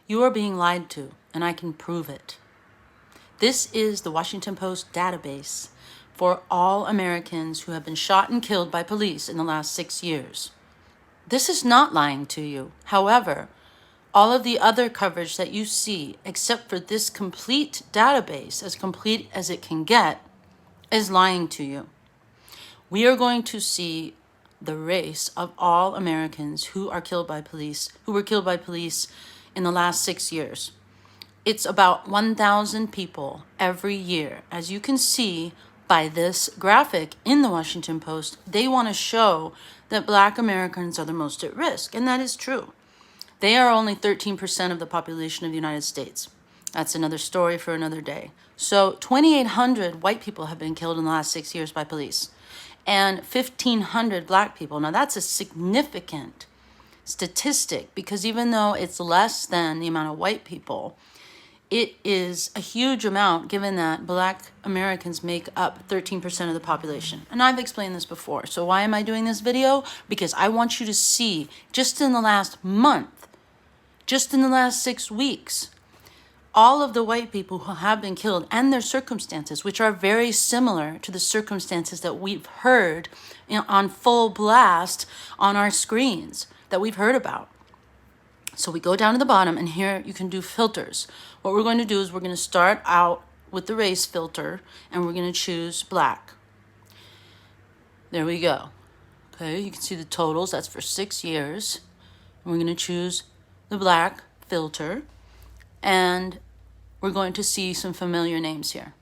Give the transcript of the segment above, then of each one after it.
You are being lied to, and I can prove it. This is the Washington Post database for all Americans who have been shot and killed by police in the last 6 years. This is not lying to you. However, all of the other coverage that you see, except for this complete database, as complete as it can get, is lying to you. We are going to see the race of all Americans who are killed by police, who were killed by police in the last 6 years. It's about 1,000 people every year. As you can see by this graphic in the Washington Post, they want to show that Black Americans are the most at risk, and that is true. They are only 13% of the population of the United States. That's another story for another day. So 2,800 white people have been killed in the last 6 years by police, and 1,500 Black people. Now that's a significant statistic, because even though it's less than the amount of white people, it is a huge amount given that Black Americans make up 13% of the population. And I've explained this before. So why am I doing this video? Because I want you to see, just in the last month, just in the last 6 weeks, all of the white people who have been killed and their circumstances, which are very similar to the circumstances that we've heard on full blast on our screens, that we've heard about. So we go down to the bottom, and here you can do filters. What we're going to do is we're going to start out with the race filter, and we're going to choose Black. There we go. Okay, you can see the totals. That's for 6 years. And we're going to choose the Black filter, and we're going to see some familiar names here.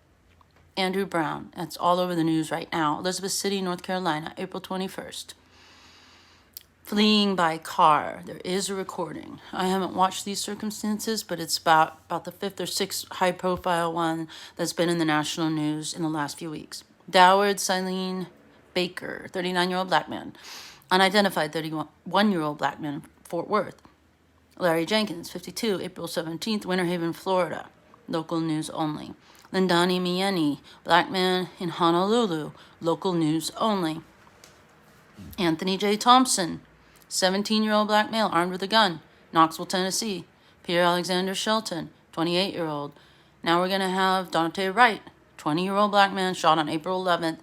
Andrew Brown, that's all over the news right now. Elizabeth City, North Carolina, April 21st. Fleeing by car. There is a recording. I haven't watched these circumstances, but it's about the 5th or 6th high-profile one that's been in the national news in the last few weeks. Doward Silene Baker, 39-year-old Black man. Unidentified 31-year-old Black man, Fort Worth. Larry Jenkins, 52, April 17th, Winter Haven, Florida. Local news only. Lindani Mieni, Black man in Honolulu. Local news only. Anthony J. Thompson, 17-year-old Black male armed with a gun, Knoxville, Tennessee. Peter Alexander Shelton, 28-year-old. Now we're going to have Dante Wright, 20-year-old Black man shot on April 11th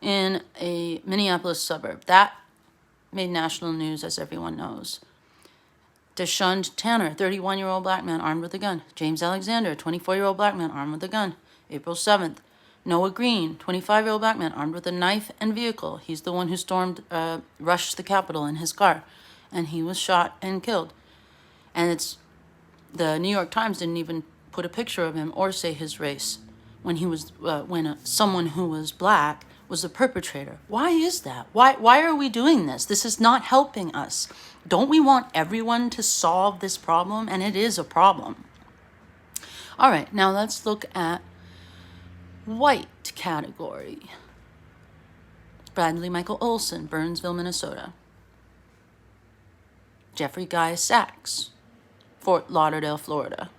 in a Minneapolis suburb. That made national news, as everyone knows. Deshaun Tanner, 31-year-old Black man armed with a gun. James Alexander, 24-year-old Black man armed with a gun, April 7th. Noah Green, 25-year-old Black man armed with a knife and vehicle. He's the one who rushed the Capitol in his car, and he was shot and killed. And the New York Times didn't even put a picture of him or say his race when someone who was Black was the perpetrator. Why is that? Why are we doing this? This is not helping us. Don't we want everyone to solve this problem? And it is a problem. All right, now let's look at white category. Bradley Michael Olson, Burnsville, Minnesota. Jeffrey Guy Sachs, Fort Lauderdale, Florida.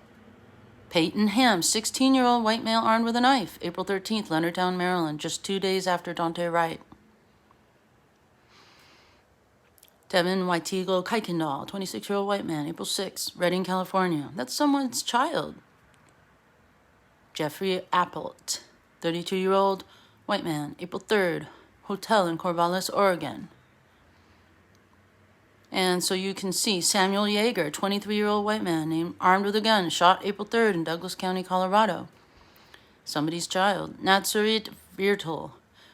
Peyton Ham, 16-year-old white male armed with a knife, April 13th, Leonardtown, Maryland, just 2 days after Dante Wright. Devin Waitigo Kuykendall, 26-year-old white man, April 6th, Redding, California. That's someone's child. Jeffrey Appelt, 32-year-old white man, April 3rd, hotel in Corvallis, Oregon. And so you can see Samuel Yeager, 23-year-old white man, armed with a gun, shot April 3rd in Douglas County, Colorado. Somebody's child. Natsarit Virtul,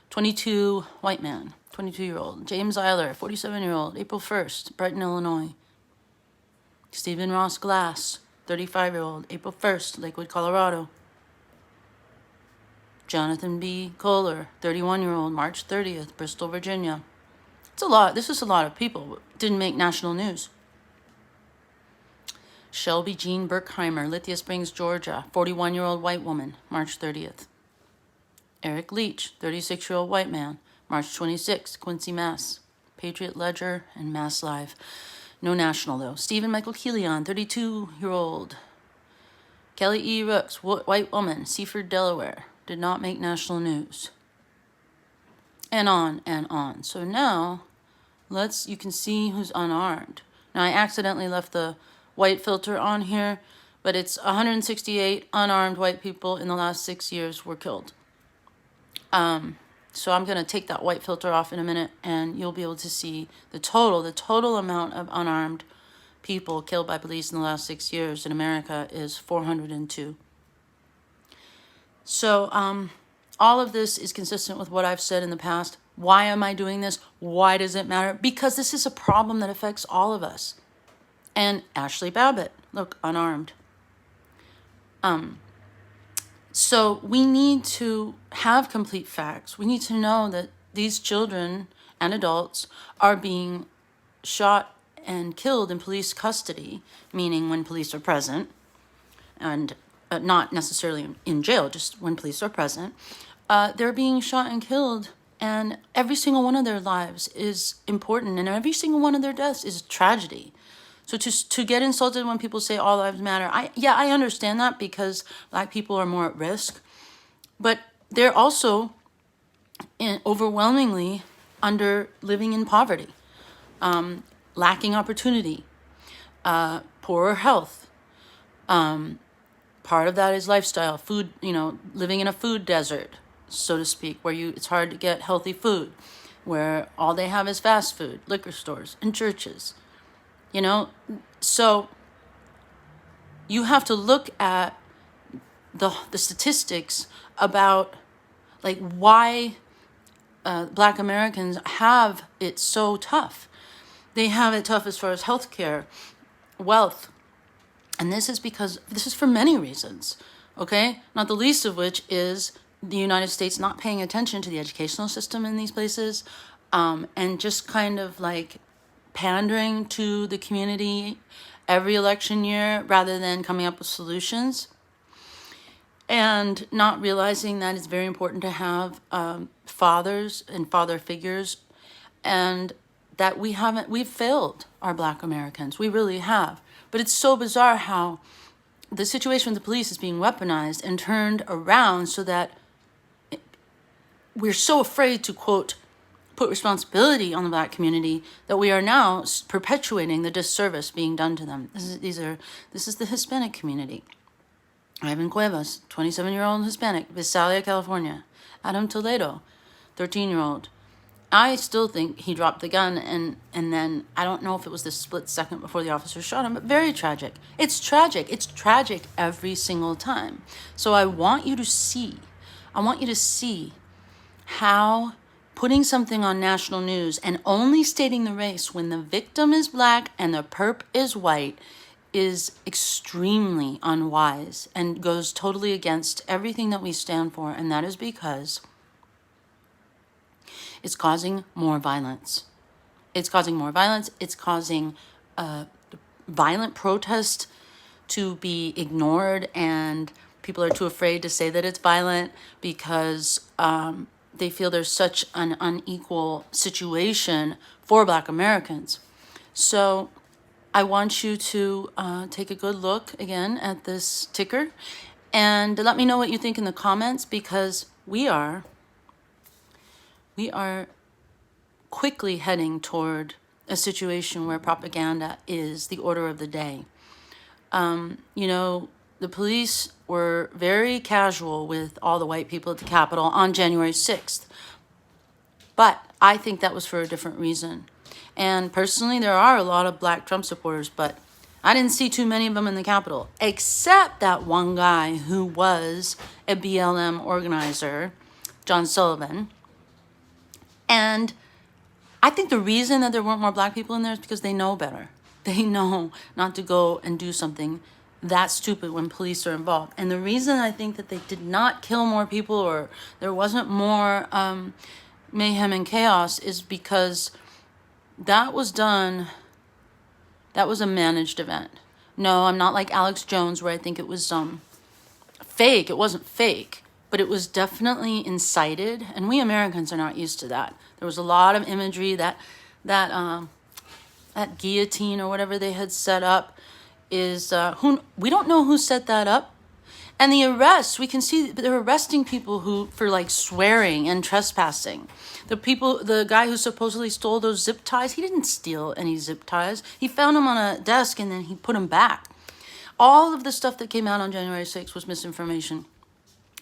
22 white man, 22-year-old. James Eiler, 47-year-old, April 1st, Brighton, Illinois. Stephen Ross Glass, 35-year-old, April 1st, Lakewood, Colorado. Jonathan B. Kohler, 31-year-old, March 30th, Bristol, Virginia. It's a lot. This is a lot of people. Didn't make national news. Shelby Jean Berkheimer, Lithia Springs, Georgia, 41-year-old white woman, March 30th. Eric Leach, 36-year-old white man, March 26th, Quincy, Mass. Patriot Ledger and Mass Live. No national, though. Stephen Michael Kelion, 32-year-old. Kelly E. Rooks, white woman, Seaford, Delaware. Did not make national news. And on and on. So now, you can see who's unarmed. Now, I accidentally left the white filter on here, but it's 168 unarmed white people in the last 6 years were killed. So I'm going to take that white filter off in a minute, and you'll be able to see the total amount of unarmed people killed by police in the last 6 years in America is 402. So all of this is consistent with what I've said in the past. Why am I doing this? Why does it matter? Because this is a problem that affects all of us. And Ashley Babbitt, look, unarmed. So we need to have complete facts. We need to know that these children and adults are being shot and killed in police custody, meaning when police are present, and not necessarily in jail, just when police are present. They're being shot and killed, and every single one of their lives is important, and every single one of their deaths is a tragedy. So to get insulted when people say all lives matter, I understand that, because Black people are more at risk, but they're also overwhelmingly living in poverty, lacking opportunity, poorer health. Part of that is lifestyle, food, living in a food desert, so to speak, where it's hard to get healthy food, where all they have is fast food, liquor stores, and churches. So you have to look at the statistics about why Black Americans have it so tough. They have it tough as far as healthcare, wealth, and this is for many reasons, okay? Not the least of which is the United States not paying attention to the educational system in these places, and just kind of pandering to the community every election year rather than coming up with solutions, and not realizing that it's very important to have fathers and father figures, and that we've failed our Black Americans. We really have. But it's so bizarre how the situation with the police is being weaponized and turned around so that we're so afraid to, quote, put responsibility on the Black community that we are now perpetuating the disservice being done to them. This is the Hispanic community. Ivan Cuevas, 27-year-old Hispanic, Visalia, California. Adam Toledo, 13-year-old. I still think he dropped the gun, and then I don't know if it was the split second before the officer shot him, but very tragic. It's tragic. It's tragic every single time. So I want you to see how putting something on national news and only stating the race when the victim is Black and the perp is white is extremely unwise and goes totally against everything that we stand for, and that is because it's causing more violence. It's causing violent protest to be ignored, and people are too afraid to say that it's violent because they feel there's such an unequal situation for Black Americans. So I want you to take a good look again at this ticker and let me know what you think in the comments, because we are quickly heading toward a situation where propaganda is the order of the day. The police were very casual with all the white people at the Capitol on January 6th. But I think that was for a different reason. And personally, there are a lot of Black Trump supporters, but I didn't see too many of them in the Capitol, except that one guy who was a BLM organizer, John Sullivan. And I think the reason that there weren't more Black people in there is because they know better. They know not to go and do something that stupid when police are involved. And the reason I think that they did not kill more people, or there wasn't more mayhem and chaos, is because that was a managed event. No, I'm not like Alex Jones, where I think it was fake. It wasn't fake, but it was definitely incited, and we Americans are not used to that. There was a lot of imagery that guillotine or whatever they had set up is we don't know who set that up, And the arrests, we can see they're arresting people who for like swearing and trespassing. The guy who supposedly stole those zip ties, he didn't steal any zip ties. He found them on a desk and then he put them back. All of the stuff that came out on January 6th was misinformation.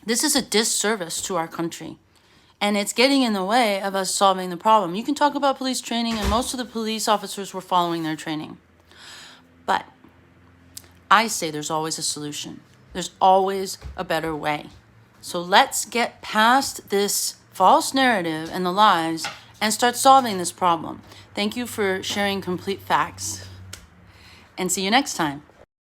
This is a disservice to our country. And it's getting in the way of us solving the problem. You can talk about police training, and most of the police officers were following their training. But I say there's always a solution. There's always a better way. So let's get past this false narrative and the lies and start solving this problem. Thank you for sharing complete facts. And see you next time.